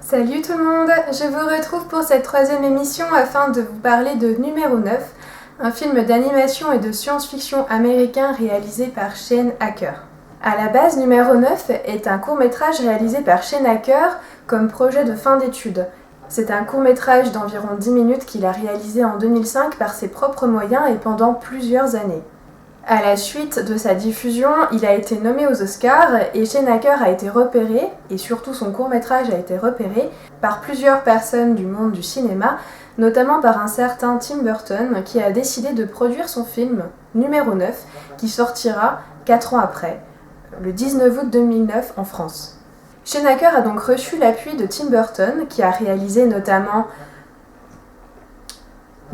Salut tout le monde, je vous retrouve pour cette troisième émission afin de vous parler de Numéro 9, un film d'animation et de science-fiction américain réalisé par Shane Hacker. À la base, Numéro 9 est un court-métrage réalisé par Shane Hacker comme projet de fin d'études. C'est un court-métrage d'environ 10 minutes qu'il a réalisé en 2005 par ses propres moyens et pendant plusieurs années. À la suite de sa diffusion, il a été nommé aux Oscars et Shane Hacker a été repéré, et surtout son court-métrage a été repéré, par plusieurs personnes du monde du cinéma, notamment par un certain Tim Burton qui a décidé de produire son film Numéro 9 qui sortira 4 ans après, le 19 août 2009 en France. Shane Hacker a donc reçu l'appui de Tim Burton qui a réalisé notamment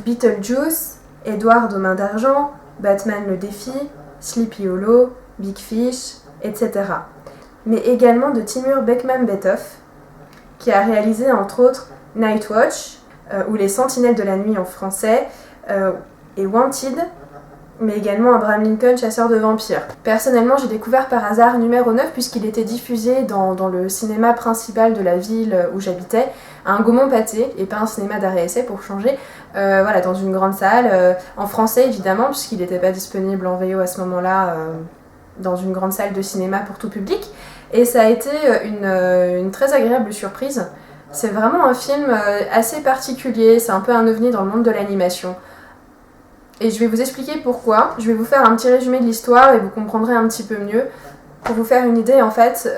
Beetlejuice, Edward aux mains d'argent, Batman le défi, Sleepy Hollow, Big Fish, etc. Mais également de Timur Bekmambetov, qui a réalisé entre autres Night Watch, ou Les Sentinelles de la Nuit en français, et Wanted, mais également Abraham Lincoln, Chasseur de vampires. Personnellement, j'ai découvert par hasard Numéro 9 puisqu'il était diffusé dans le cinéma principal de la ville où j'habitais, à un Gaumont-Pâté, et pas un cinéma d'arrêt essai pour changer, dans une grande salle, en français évidemment, puisqu'il n'était pas disponible en VO à ce moment-là, dans une grande salle de cinéma pour tout public, et ça a été une très agréable surprise. C'est vraiment un film assez particulier, c'est un peu un ovni dans le monde de l'animation. Et je vais vous expliquer pourquoi. Je vais vous faire un petit résumé de l'histoire et vous comprendrez un petit peu mieux. Pour vous faire une idée, en fait,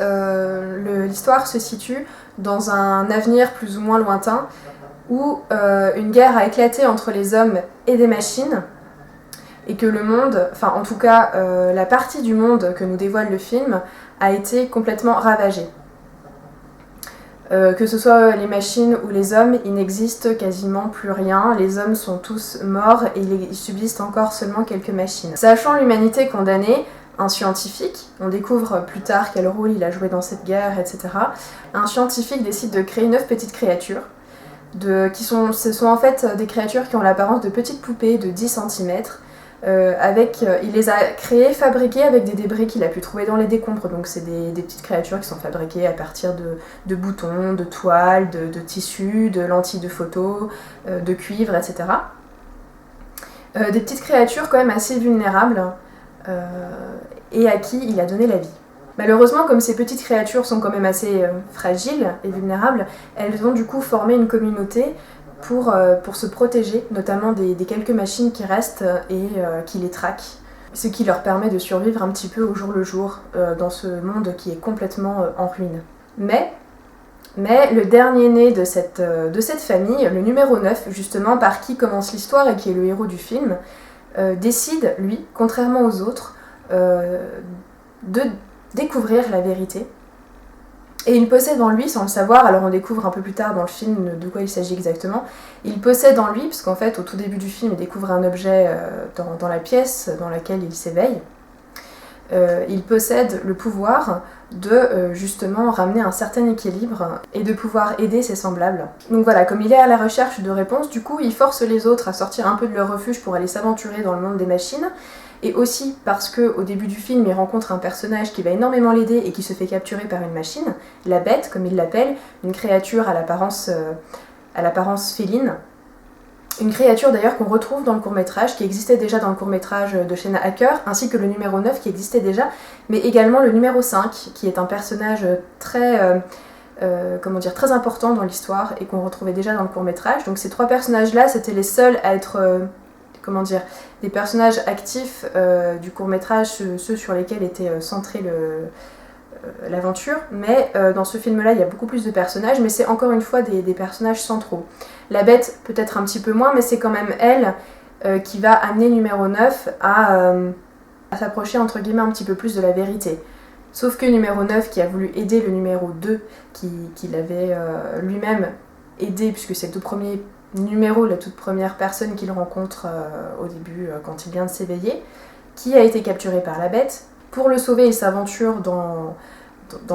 l'histoire se situe dans un avenir plus ou moins lointain où une guerre a éclaté entre les hommes et des machines et que le monde, enfin en tout cas la partie du monde que nous dévoile le film, a été complètement ravagée. Que ce soit les machines ou les hommes, il n'existe quasiment plus rien. Les hommes sont tous morts et il subsiste encore seulement quelques machines. Sachant l'humanité condamnée, un scientifique, on découvre plus tard quel rôle il a joué dans cette guerre, etc. Un scientifique décide de créer 9 petites créatures. Ce sont en fait des créatures qui ont l'apparence de petites poupées de 10 cm. Il les a créées, fabriquées avec des débris qu'il a pu trouver dans les décombres. Donc c'est des petites créatures qui sont fabriquées à partir de boutons, de toiles, de tissus, de lentilles de photo, de cuivre, etc. Des petites créatures quand même assez vulnérables et à qui il a donné la vie. Malheureusement, comme ces petites créatures sont quand même assez fragiles et vulnérables, elles ont du coup formé une communauté pour se protéger, notamment des quelques machines qui restent et qui les traquent, ce qui leur permet de survivre un petit peu au jour le jour dans ce monde qui est complètement en ruine. Mais le dernier né de cette famille, le numéro 9, justement, par qui commence l'histoire et qui est le héros du film, décide, lui, contrairement aux autres, de découvrir la vérité. Et il possède en lui, sans le savoir, alors on découvre un peu plus tard dans le film de quoi il s'agit exactement, il possède en lui, parce qu'en fait au tout début du film il découvre un objet dans la pièce dans laquelle il s'éveille, il possède le pouvoir de justement ramener un certain équilibre et de pouvoir aider ses semblables. Donc voilà, comme il est à la recherche de réponses, du coup il force les autres à sortir un peu de leur refuge pour aller s'aventurer dans le monde des machines, et aussi parce qu'au début du film, il rencontre un personnage qui va énormément l'aider et qui se fait capturer par une machine, la Bête, comme il l'appelle, une créature à l'apparence féline. Une créature d'ailleurs qu'on retrouve dans le court-métrage, qui existait déjà dans le court-métrage de Shane Hacker, ainsi que le numéro 9 qui existait déjà, mais également le numéro 5, qui est un personnage très important dans l'histoire et qu'on retrouvait déjà dans le court-métrage. Donc ces trois personnages-là, c'était les seuls à être... des personnages actifs du court-métrage, ceux sur lesquels était centrée l'aventure, mais dans ce film-là, il y a beaucoup plus de personnages, mais c'est encore une fois des personnages centraux. La Bête, peut-être un petit peu moins, mais c'est quand même elle qui va amener numéro 9 à s'approcher, entre guillemets, un petit peu plus de la vérité. Sauf que numéro 9, qui a voulu aider le numéro 2, qui l'avait lui-même aidé, puisque c'est le tout premier numéro, la toute première personne qu'il rencontre au début quand il vient de s'éveiller, qui a été capturé par la Bête. Pour le sauver, il s'aventure dans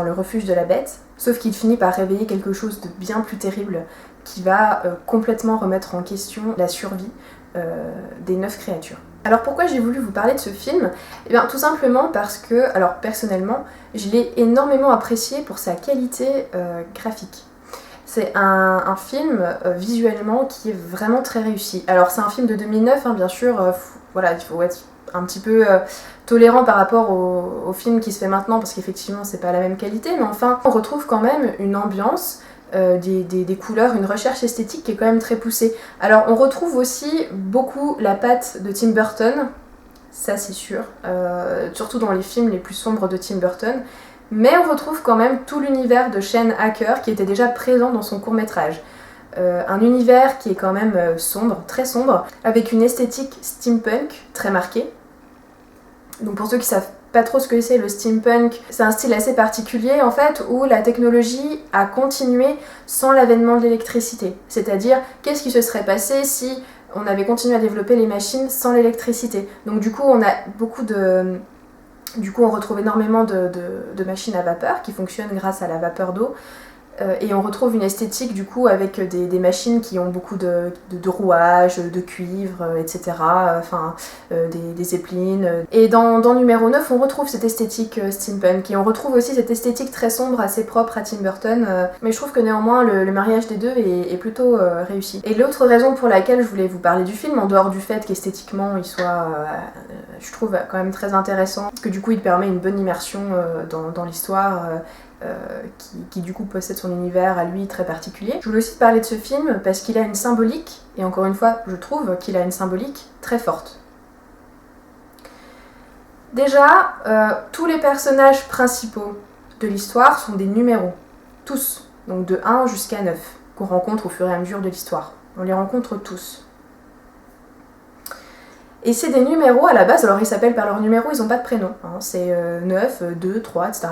le refuge de la Bête, sauf qu'il finit par réveiller quelque chose de bien plus terrible qui va complètement remettre en question la survie des 9 créatures. Alors pourquoi j'ai voulu vous parler de ce film ? Eh bien tout simplement parce que, alors personnellement, je l'ai énormément apprécié pour sa qualité graphique. C'est un film visuellement qui est vraiment très réussi. Alors c'est un film de 2009, hein, bien sûr, voilà, il faut être un petit peu tolérant par rapport au film qui se fait maintenant, parce qu'effectivement c'est pas la même qualité, mais enfin on retrouve quand même une ambiance, des couleurs, une recherche esthétique qui est quand même très poussée. Alors on retrouve aussi beaucoup la patte de Tim Burton, ça c'est sûr, surtout dans les films les plus sombres de Tim Burton. Mais on retrouve quand même tout l'univers de Shane Hacker qui était déjà présent dans son court-métrage. Un univers qui est quand même sombre, très sombre, avec une esthétique steampunk très marquée. Donc pour ceux qui savent pas trop ce que c'est le steampunk, c'est un style assez particulier en fait où la technologie a continué sans l'avènement de l'électricité. C'est-à-dire, qu'est-ce qui se serait passé si on avait continué à développer les machines sans l'électricité? Donc du coup, on a beaucoup de... Du coup, on retrouve énormément de machines à vapeur qui fonctionnent grâce à la vapeur d'eau. Et on retrouve une esthétique du coup avec des machines qui ont beaucoup de rouages, de cuivre, etc. Enfin, des zeppelins. Et dans numéro 9, on retrouve cette esthétique steampunk. Et on retrouve aussi cette esthétique très sombre, assez propre à Tim Burton. Mais je trouve que néanmoins, le mariage des deux est plutôt réussi. Et l'autre raison pour laquelle je voulais vous parler du film, en dehors du fait qu'esthétiquement il soit, je trouve, quand même très intéressant, parce que du coup il permet une bonne immersion dans l'histoire, qui du coup possède son univers à lui très particulier. Je voulais aussi parler de ce film parce qu'il a une symbolique, et encore une fois je trouve qu'il a une symbolique très forte. Déjà, tous les personnages principaux de l'histoire sont des numéros, tous, donc de 1 jusqu'à 9, qu'on rencontre au fur et à mesure de l'histoire. On les rencontre tous. Et c'est des numéros à la base, alors ils s'appellent par leur numéro, ils n'ont pas de prénom, hein, c'est 9, 2, 3, etc.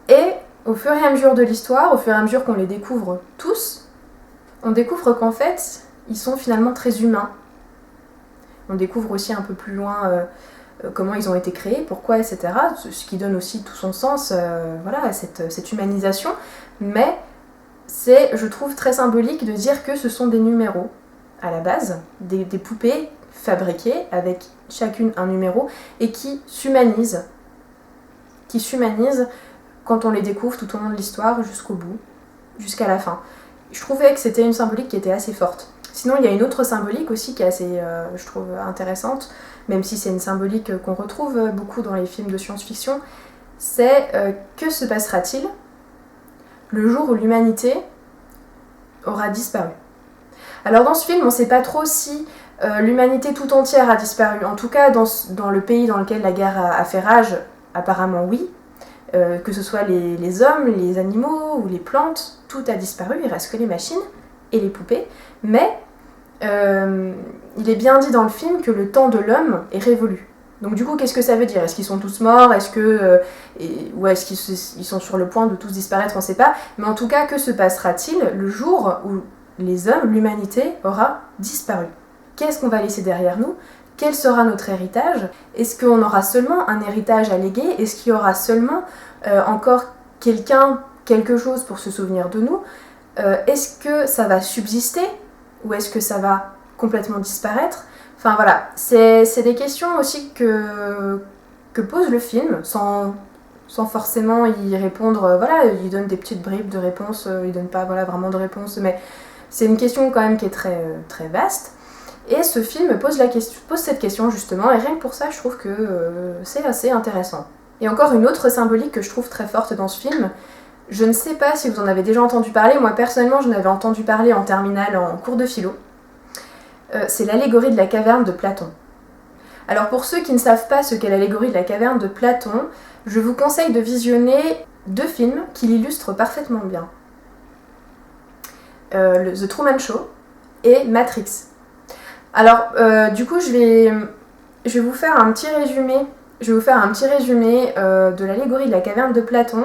Et au fur et à mesure de l'histoire, au fur et à mesure qu'on les découvre tous, on découvre qu'en fait, ils sont finalement très humains. On découvre aussi un peu plus loin comment ils ont été créés, pourquoi, etc. Ce qui donne aussi tout son sens voilà, à cette humanisation. Mais c'est, je trouve, très symbolique de dire que ce sont des numéros, à la base, des poupées fabriquées avec chacune un numéro et qui s'humanisent quand on les découvre tout au long de l'histoire jusqu'au bout, jusqu'à la fin. Je trouvais que c'était une symbolique qui était assez forte. Sinon, il y a une autre symbolique aussi qui est assez, je trouve, intéressante, même si c'est une symbolique qu'on retrouve beaucoup dans les films de science-fiction, c'est que se passera-t-il le jour où l'humanité aura disparu? Alors dans ce film, on ne sait pas trop si l'humanité tout entière a disparu. En tout cas, dans le pays dans lequel la guerre a fait rage, apparemment oui. Que ce soit les hommes, les animaux ou les plantes, tout a disparu, il reste que les machines et les poupées. Mais il est bien dit dans le film que le temps de l'homme est révolu. Donc du coup, qu'est-ce que ça veut dire? Est-ce qu'ils sont tous morts? Ou est-ce qu'ils sont sur le point de tous disparaître? On ne sait pas. Mais en tout cas, que se passera-t-il le jour où les hommes, l'humanité, aura disparu? Qu'est-ce qu'on va laisser derrière nous? Quel sera notre héritage? Est-ce qu'on aura seulement un héritage à léguer? Est-ce qu'il y aura seulement encore quelque chose pour se souvenir de nous? Est-ce que ça va subsister? Ou est-ce que ça va complètement disparaître? Enfin voilà, c'est des questions aussi que pose le film, sans forcément y répondre. Voilà, il donne des petites bribes de réponses, il donne pas vraiment de réponses, mais c'est une question quand même qui est très, très vaste. Et ce film pose cette question justement, et rien que pour ça, je trouve que c'est assez intéressant. Et encore une autre symbolique que je trouve très forte dans ce film, je ne sais pas si vous en avez déjà entendu parler, moi personnellement j'en avais entendu parler en terminale en cours de philo, c'est l'allégorie de la caverne de Platon. Alors pour ceux qui ne savent pas ce qu'est l'allégorie de la caverne de Platon, je vous conseille de visionner 2 films qui l'illustrent parfaitement bien. The Truman Show et Matrix. Alors, du coup, je vais vous faire un petit résumé. De l'allégorie de la caverne de Platon,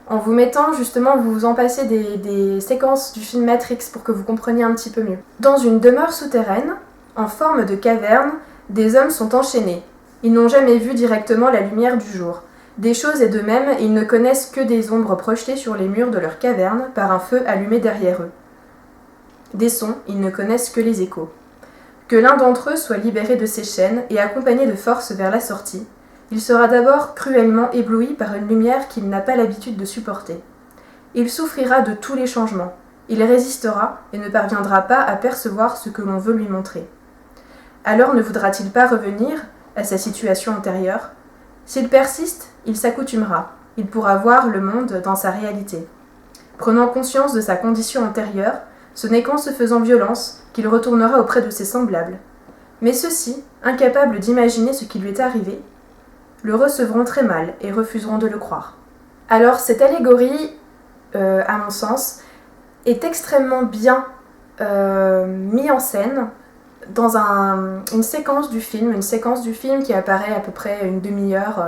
en vous mettant justement, vous vous en passez des séquences du film Matrix pour que vous compreniez un petit peu mieux. Dans une demeure souterraine, en forme de caverne, des hommes sont enchaînés. Ils n'ont jamais vu directement la lumière du jour. Des choses et d'eux-mêmes, ils ne connaissent que des ombres projetées sur les murs de leur caverne par un feu allumé derrière eux. Des sons, ils ne connaissent que les échos. Que l'un d'entre eux soit libéré de ses chaînes et accompagné de force vers la sortie, il sera d'abord cruellement ébloui par une lumière qu'il n'a pas l'habitude de supporter. Il souffrira de tous les changements. Il résistera et ne parviendra pas à percevoir ce que l'on veut lui montrer. Alors ne voudra-t-il pas revenir à sa situation antérieure ? S'il persiste, il s'accoutumera. Il pourra voir le monde dans sa réalité. Prenant conscience de sa condition antérieure, ce n'est qu'en se faisant violence qu'il retournera auprès de ses semblables. Mais ceux-ci, incapables d'imaginer ce qui lui est arrivé, le recevront très mal et refuseront de le croire. Alors cette allégorie, à mon sens, est extrêmement bien mise en scène dans une séquence du film qui apparaît à peu près une demi-heure,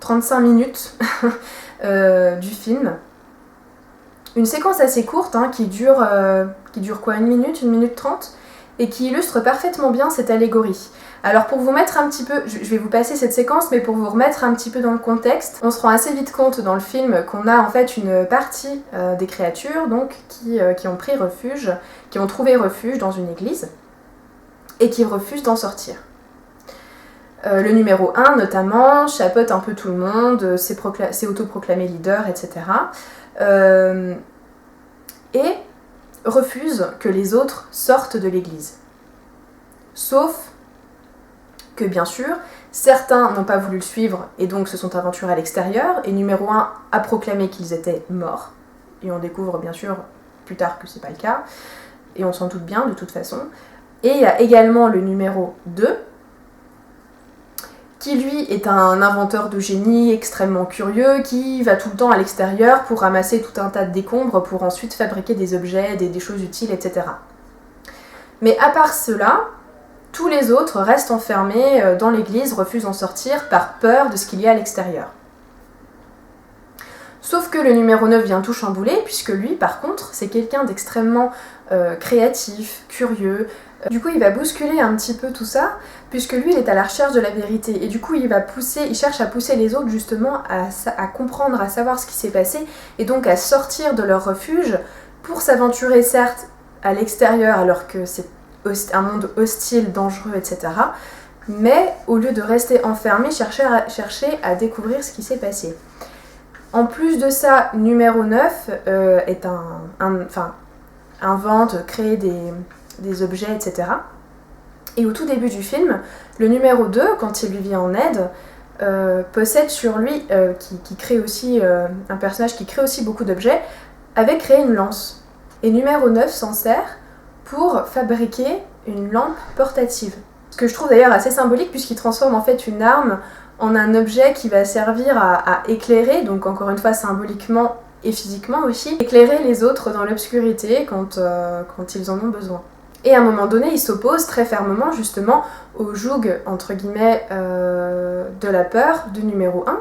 35 minutes du film. Une séquence assez courte qui dure quoi, 1 minute 30, et qui illustre parfaitement bien cette allégorie. Alors pour vous mettre un petit peu, je vais vous passer cette séquence, mais pour vous remettre un petit peu dans le contexte, on se rend assez vite compte dans le film qu'on a en fait une partie des créatures donc, qui ont pris refuge, qui ont trouvé refuge dans une église, et qui refusent d'en sortir. Le numéro 1 notamment chapeaute un peu tout le monde, s'est autoproclamé leader, etc. Et refuse que les autres sortent de l'église. Sauf que bien sûr, certains n'ont pas voulu le suivre et donc se sont aventurés à l'extérieur, et numéro 1 a proclamé qu'ils étaient morts, et on découvre bien sûr plus tard que c'est pas le cas, et on s'en doute bien de toute façon. Et il y a également le numéro 2, qui lui est un inventeur de génie extrêmement curieux, qui va tout le temps à l'extérieur pour ramasser tout un tas de décombres pour ensuite fabriquer des objets, des choses utiles, etc. Mais à part cela, tous les autres restent enfermés dans l'église, refusent d'en sortir par peur de ce qu'il y a à l'extérieur. Sauf que le numéro 9 vient tout chambouler, puisque lui, par contre, c'est quelqu'un d'extrêmement créatif, curieux. Du coup, il va bousculer un petit peu tout ça, puisque lui, il est à la recherche de la vérité. Et du coup, il cherche à pousser les autres, justement, à comprendre, à savoir ce qui s'est passé, et donc à sortir de leur refuge, pour s'aventurer, certes, à l'extérieur, alors que c'est un monde hostile, dangereux, etc. Mais, au lieu de rester enfermé, chercher à découvrir ce qui s'est passé. En plus de ça, numéro 9 invente, crée des objets, etc. Et au tout début du film, le numéro 2, quand il lui vient en aide, possède sur lui, qui crée aussi un personnage qui crée aussi beaucoup d'objets, avait créé une lance. Et numéro 9 s'en sert pour fabriquer une lampe portative. Ce que je trouve d'ailleurs assez symbolique, puisqu'il transforme en fait une arme en un objet qui va servir à éclairer, donc encore une fois symboliquement et physiquement aussi, éclairer les autres dans l'obscurité quand ils en ont besoin. Et à un moment donné, il s'oppose très fermement justement au joug, entre guillemets, de la peur de numéro 1.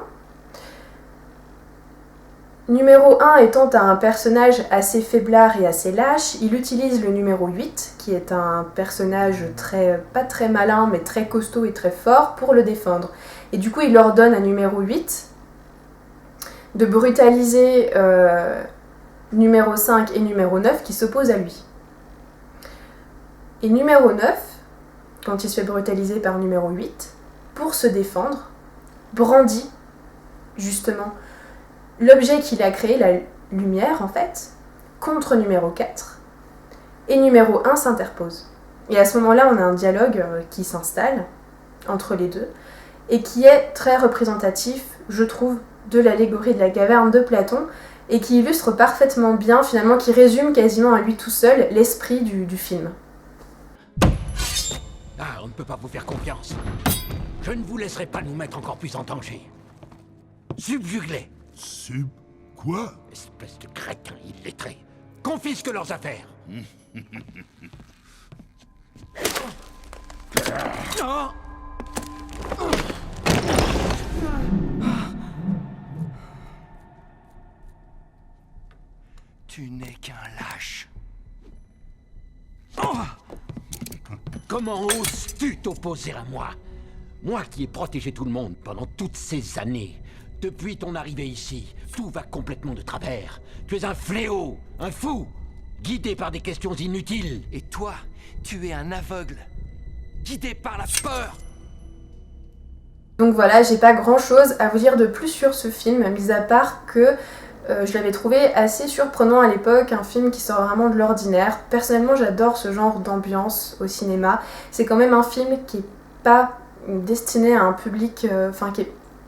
Numéro 1 étant un personnage assez faiblard et assez lâche, il utilise le numéro 8, qui est un personnage pas très malin, mais très costaud et très fort, pour le défendre. Et du coup, il ordonne à numéro 8 de brutaliser numéro 5 et numéro 9 qui s'opposent à lui. Et numéro 9, quand il se fait brutaliser par numéro 8, pour se défendre, brandit justement l'objet qu'il a créé, la lumière en fait, contre numéro 4, et numéro 1 s'interpose. Et à ce moment-là, on a un dialogue qui s'installe entre les deux, et qui est très représentatif, je trouve, de l'allégorie de la caverne de Platon, et qui illustre parfaitement bien, finalement, qui résume quasiment à lui tout seul l'esprit du film. Ah, on ne peut pas vous faire confiance. Je ne vous laisserai pas nous mettre encore plus en danger. Subjugue-les. Quoi? Espèce de crétin illettré. Confisque leurs affaires. Oh. Tu n'es qu'un lâche. Comment oses-tu t'opposer à moi? Moi qui ai protégé tout le monde pendant toutes ces années. Depuis ton arrivée ici, tout va complètement de travers. Tu es un fléau, un fou, guidé par des questions inutiles. Et toi, tu es un aveugle, guidé par la peur. Donc voilà, j'ai pas grand chose à vous dire de plus sur ce film, mis à part que Je l'avais trouvé assez surprenant à l'époque, un film qui sort vraiment de l'ordinaire. Personnellement, j'adore ce genre d'ambiance au cinéma. C'est quand même un film qui est pas destiné à un public...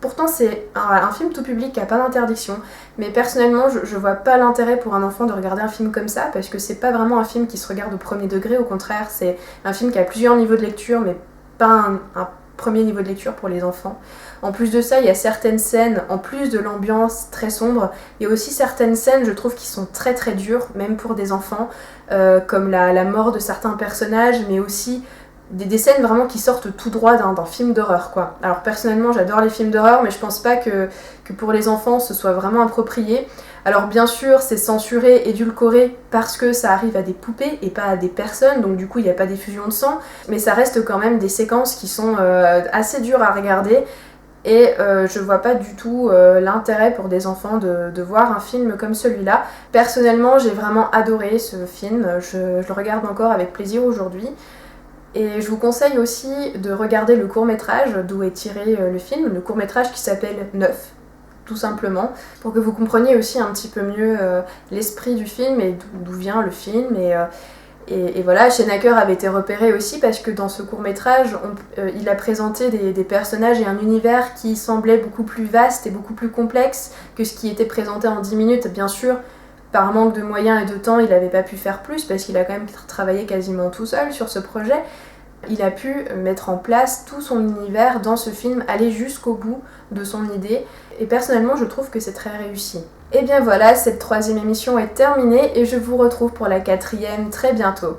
Pourtant, c'est un film tout public qui a pas d'interdiction. Mais personnellement, je vois pas l'intérêt pour un enfant de regarder un film comme ça, parce que c'est pas vraiment un film qui se regarde au premier degré. Au contraire, c'est un film qui a plusieurs niveaux de lecture, mais pas un premier niveau de lecture pour les enfants. En plus de ça, il y a certaines scènes, en plus de l'ambiance très sombre, il y a aussi certaines scènes, je trouve, qui sont très très dures, même pour des enfants, comme la mort de certains personnages, mais aussi des scènes vraiment qui sortent tout droit d'un film d'horreur, quoi. Alors personnellement, j'adore les films d'horreur, mais je pense pas que pour les enfants, ce soit vraiment approprié. Alors bien sûr, c'est censuré, édulcoré, parce que ça arrive à des poupées et pas à des personnes, donc du coup, il n'y a pas d'effusion de sang, mais ça reste quand même des séquences qui sont assez dures à regarder, et je vois pas du tout l'intérêt pour des enfants de voir un film comme celui-là. Personnellement, j'ai vraiment adoré ce film, je le regarde encore avec plaisir aujourd'hui. Et je vous conseille aussi de regarder le court-métrage d'où est tiré le film, le court-métrage qui s'appelle Neuf, tout simplement, pour que vous compreniez aussi un petit peu mieux l'esprit du film et d'où vient le film. Et voilà, Schoenacker avait été repéré aussi parce que dans ce court-métrage, il a présenté des personnages et un univers qui semblait beaucoup plus vaste et beaucoup plus complexe que ce qui était présenté en 10 minutes. Bien sûr, par manque de moyens et de temps, il n'avait pas pu faire plus parce qu'il a quand même travaillé quasiment tout seul sur ce projet. Il a pu mettre en place tout son univers dans ce film, aller jusqu'au bout de son idée, et personnellement je trouve que c'est très réussi. Et bien voilà, cette 3e émission est terminée et je vous retrouve pour la 4e très bientôt.